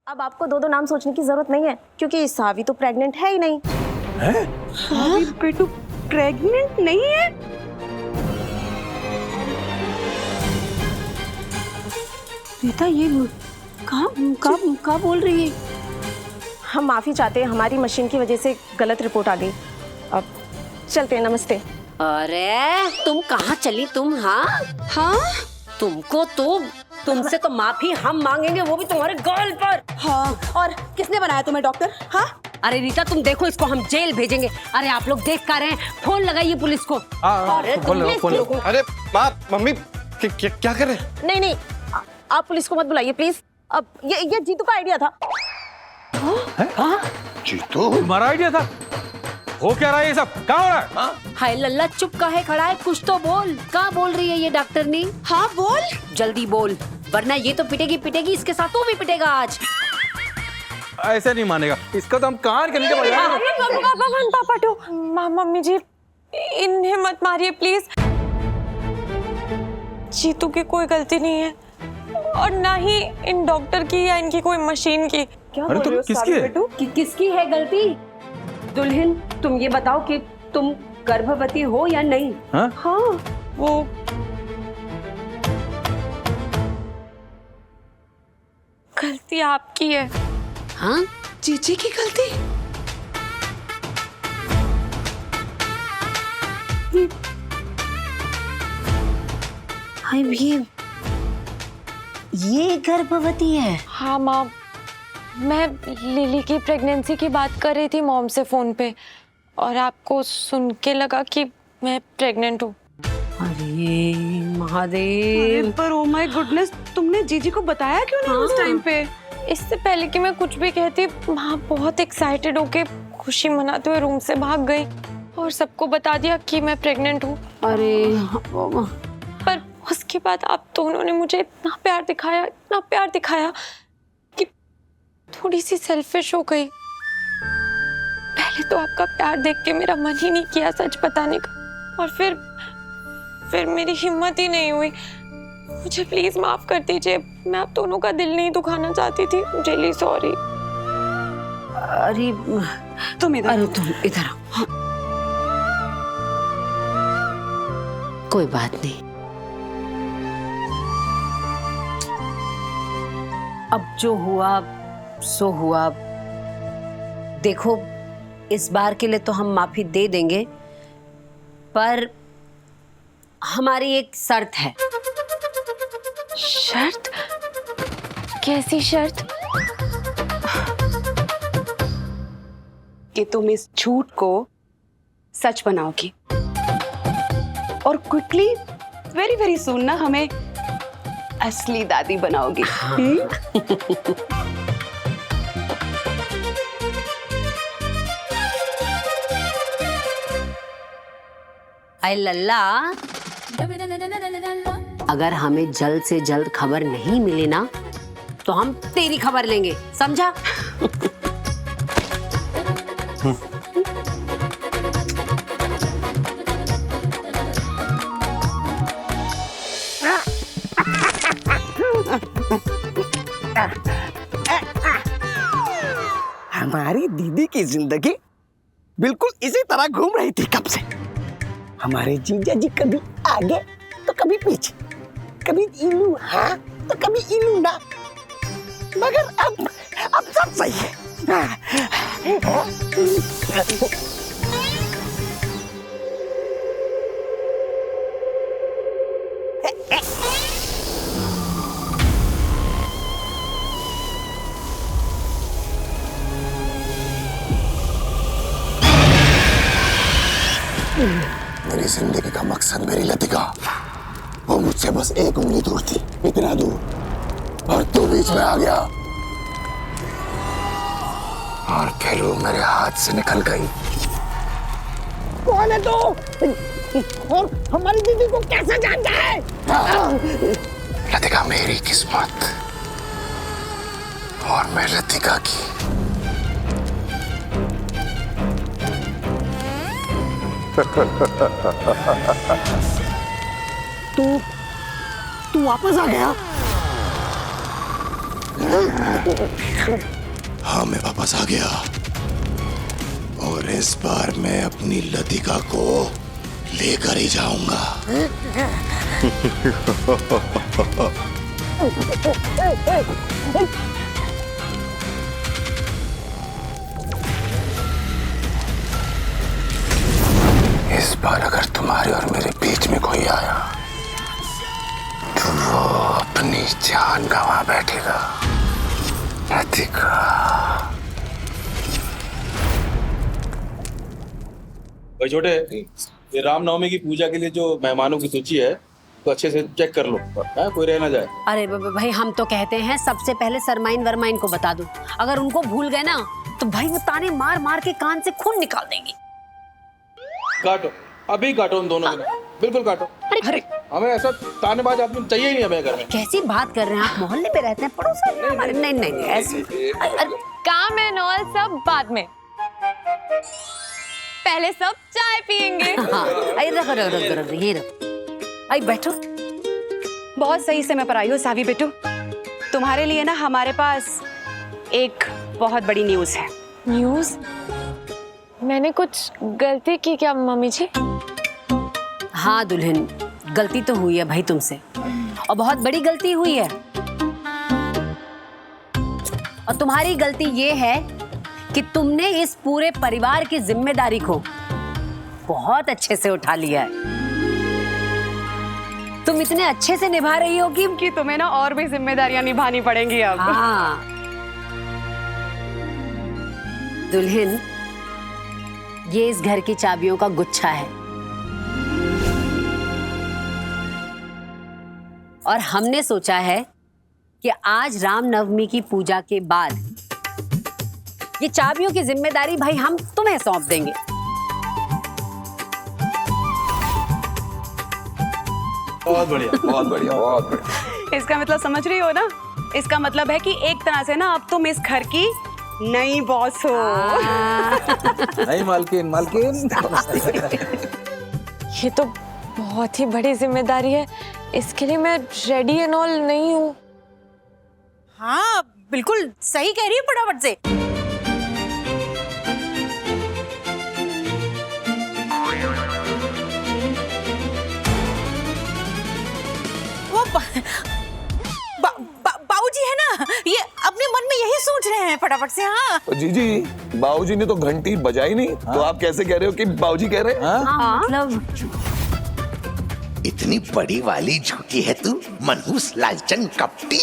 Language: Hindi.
अब आपको दो दो नाम सोचने की जरूरत नहीं है, क्योंकि सावी तो प्रेग्नेंट है ही नहीं। हैं? सावी बेटू प्रेग्नेंट नहीं है? रीता ये कहाँ बोल रही है? हम माफी चाहते हैं, हमारी मशीन की वजह से गलत रिपोर्ट आ गई। अब चलते हैं, नमस्ते। अरे तुम कहाँ चली तुम? हाँ तुमसे तो माफी हम मांगेंगे, वो भी तुम्हारे गाल पर। हाँ, और किसने बनाया तुम्हें डॉक्टर? हाँ, अरे रीता तुम देखो, इसको हम जेल भेजेंगे। अरे आप लोग देख कर रहे हैं, फोन लगाइए पुलिस को। अरे तुमने अरे माँ मम्मी क्या कर रहे हैं? नहीं, आप पुलिस को मत बुलाइए प्लीज। अब ये जीतू का आइडिया था। जीतू तुम्हारा आइडिया था? हो क्या रहा है ये सब? क्या हो रहा है? हाय लल्ला, चुप काहे खड़ा है? कुछ तो बोल। क्या बोल रही है ये डॉक्टरनी? हाँ बोल। जल्दी बोल, वरना ये तो पिटेगी, इसके साथ तू भी पिटेगा आज। ऐसे नहीं मानेगा, इसका तो हम कान के नीचे पापा मम्मी जी, इन्हें मत मारिए प्लीज। जीतू की कोई गलती नहीं है, और ना ही इन डॉक्टर की या इनकी कोई मशीन की। क्या अरे बोल रहे तुम हो किसकी सावी है? बेटू? किसकी है गलती? दुल्हन, तुम ये बताओ कि तुम गर्भवती हो या नहीं? हाँ, वो गलती आपकी है। हाँ, जीजी की गलती? हाय भीम, ये गर्भवती है? हाँ माँ, मैं लिली की प्रेगनेंसी की बात कर रही थी मॉम से फोन पे, और आपको सुन के लगा कि मैं प्रेग्नेंट हूँ। अरे महादेव। पर ओ माय गुडनेस, तुमने जीजी को बताया क्यों नहीं उस टाइम पे? इससे पहले कि मैं कुछ भी कहती, माँ बहुत एक्साइटेड होके खुशी मनाते हुए रूम से भाग गई और सबको बता दिया कि मैं प्रेग्नेंट हूँ। अरे पर उसके बाद आप दोनों ने मुझे इतना प्यार दिखाया कि थोड़ी सी सेल्फिश हो गई। पहले तो आपका प्यार देख के मेरा मन ही नहीं किया सच बताने का, और फिर मेरी हिम्मत ही नहीं हुई। मुझे प्लीज माफ कर दीजिए, मैं आप दोनों का दिल नहीं दुखाना चाहती थी। Really sorry. अरे तुम इधर आओ। हाँ। कोई बात नहीं, अब जो हुआ सो हुआ। देखो, इस बार के लिए तो हम माफी दे देंगे, पर हमारी एक शर्त है। शर्त? कैसी शर्त? कि तुम इस झूठ को सच बनाओगी, और क्विकली, वेरी वेरी सून ना, हमें असली दादी बनाओगी। आई लल्ला, अगर हमें जल्द से जल्द खबर नहीं मिली ना, तो हम तेरी खबर लेंगे, समझा? हमारी दीदी की जिंदगी बिल्कुल इसी तरह घूम रही थी कब से। हमारे जीजा जी कभी आगे तो कभी पीछे, कभी इलू हाँ तो कभी इलू ना, मगर अब सब सही है। मेरी जिंदगी का मकसद मेरी लतिका, वो मुझसे बस एक उंगली दूर थी, इतना दूर, और तू बीच में आ गया और फिर वो मेरे हाथ से निकल गई। कौन है तू? और हमारी दीदी को कैसे जानता है? लतिका मेरी किस्मत और मैं लतिका की। तू वापस आ गया? हाँ, मैं वापस आ गया और इस बार मैं अपनी लतिका को लेकर ही जाऊंगा। इस बार अगर तुम्हारे और मेरे बीच में कोई आया तो वो अपनी जान गंवा बैठेगा। लतिका। भाई छोटे, ये रामनवमी की पूजा के लिए जो मेहमानों की सूची है तो अच्छे से चेक कर लो, कोई रह ना जाए। अरे भाई हम तो कहते हैं सबसे पहले सरमाइन वरमाइन को बता दो। अगर उनको भूल गए ना तो भाई वो ताने मार मार के कान से खून निकाल देंगी। काटो, अभी काटो उन दोनों को, बिल्कुल काटो। अरे हमें ऐसा तानेबाज आदमी चाहिए ही नहीं हमें घर में। कैसी बात कर रहे हैं आप? मोहल्ले पे रहते हैं, पड़ोस में हमारे। नहीं नहीं नहीं ऐसे। काम एंड ऑल सब बाद में, पहले सब चाय पियेंगे। हाँ, अरे रखो ये रखो। आई बैठो। बहुत सही समय पर आई हो सावी बेटू। तुम्हारे लिए ना हमारे पास एक बहुत बड़ी न्यूज़ है। न्यूज़? मैंने कुछ गलती की क्या मम्मी जी? हाँ दुल्हन, गलती तो हुई है भाई तुमसे, और बहुत बड़ी गलती हुई है। और तुम्हारी गलती ये है कि तुमने इस पूरे परिवार की जिम्मेदारी को बहुत अच्छे से उठा लिया है। तुम इतने अच्छे से निभा रही हो कि तुम्हें ना और भी जिम्मेदारियां निभानी पड़ेंगी अब। हाँ दुल्हन, ये इस घर की चाबियों का गुच्छा है और हमने सोचा है कि आज रामनवमी की पूजा के बाद ये चाबियों की जिम्मेदारी भाई हम तुम्हें सौंप देंगे। बहुत बढ़िया, बहुत बढ़िया, बहुत बढ़िया। इसका मतलब समझ रही हो ना? इसका मतलब है कि एक तरह से ना अब तुम इस घर की नई बॉस हो। नहीं मालकिन, मालकिन। ये तो बहुत ही बड़ी जिम्मेदारी है, इसके लिए मैं रेडी एंड ऑल नहीं हूँ। हाँ बिल्कुल सही कह रही है, फटाफट से। वो बाबूजी है ना, ये अपने मन में यही सोच रहे हैं फटाफट से। हाँ जीजी, बाबूजी ने तो घंटी बजाई नहीं। तो आप कैसे कह रहे हो कि बाबूजी कह रहे हैं? हाँ मतलब इतनी बड़ी वाली झूठी है तू, मनहूस लालचन कपटी।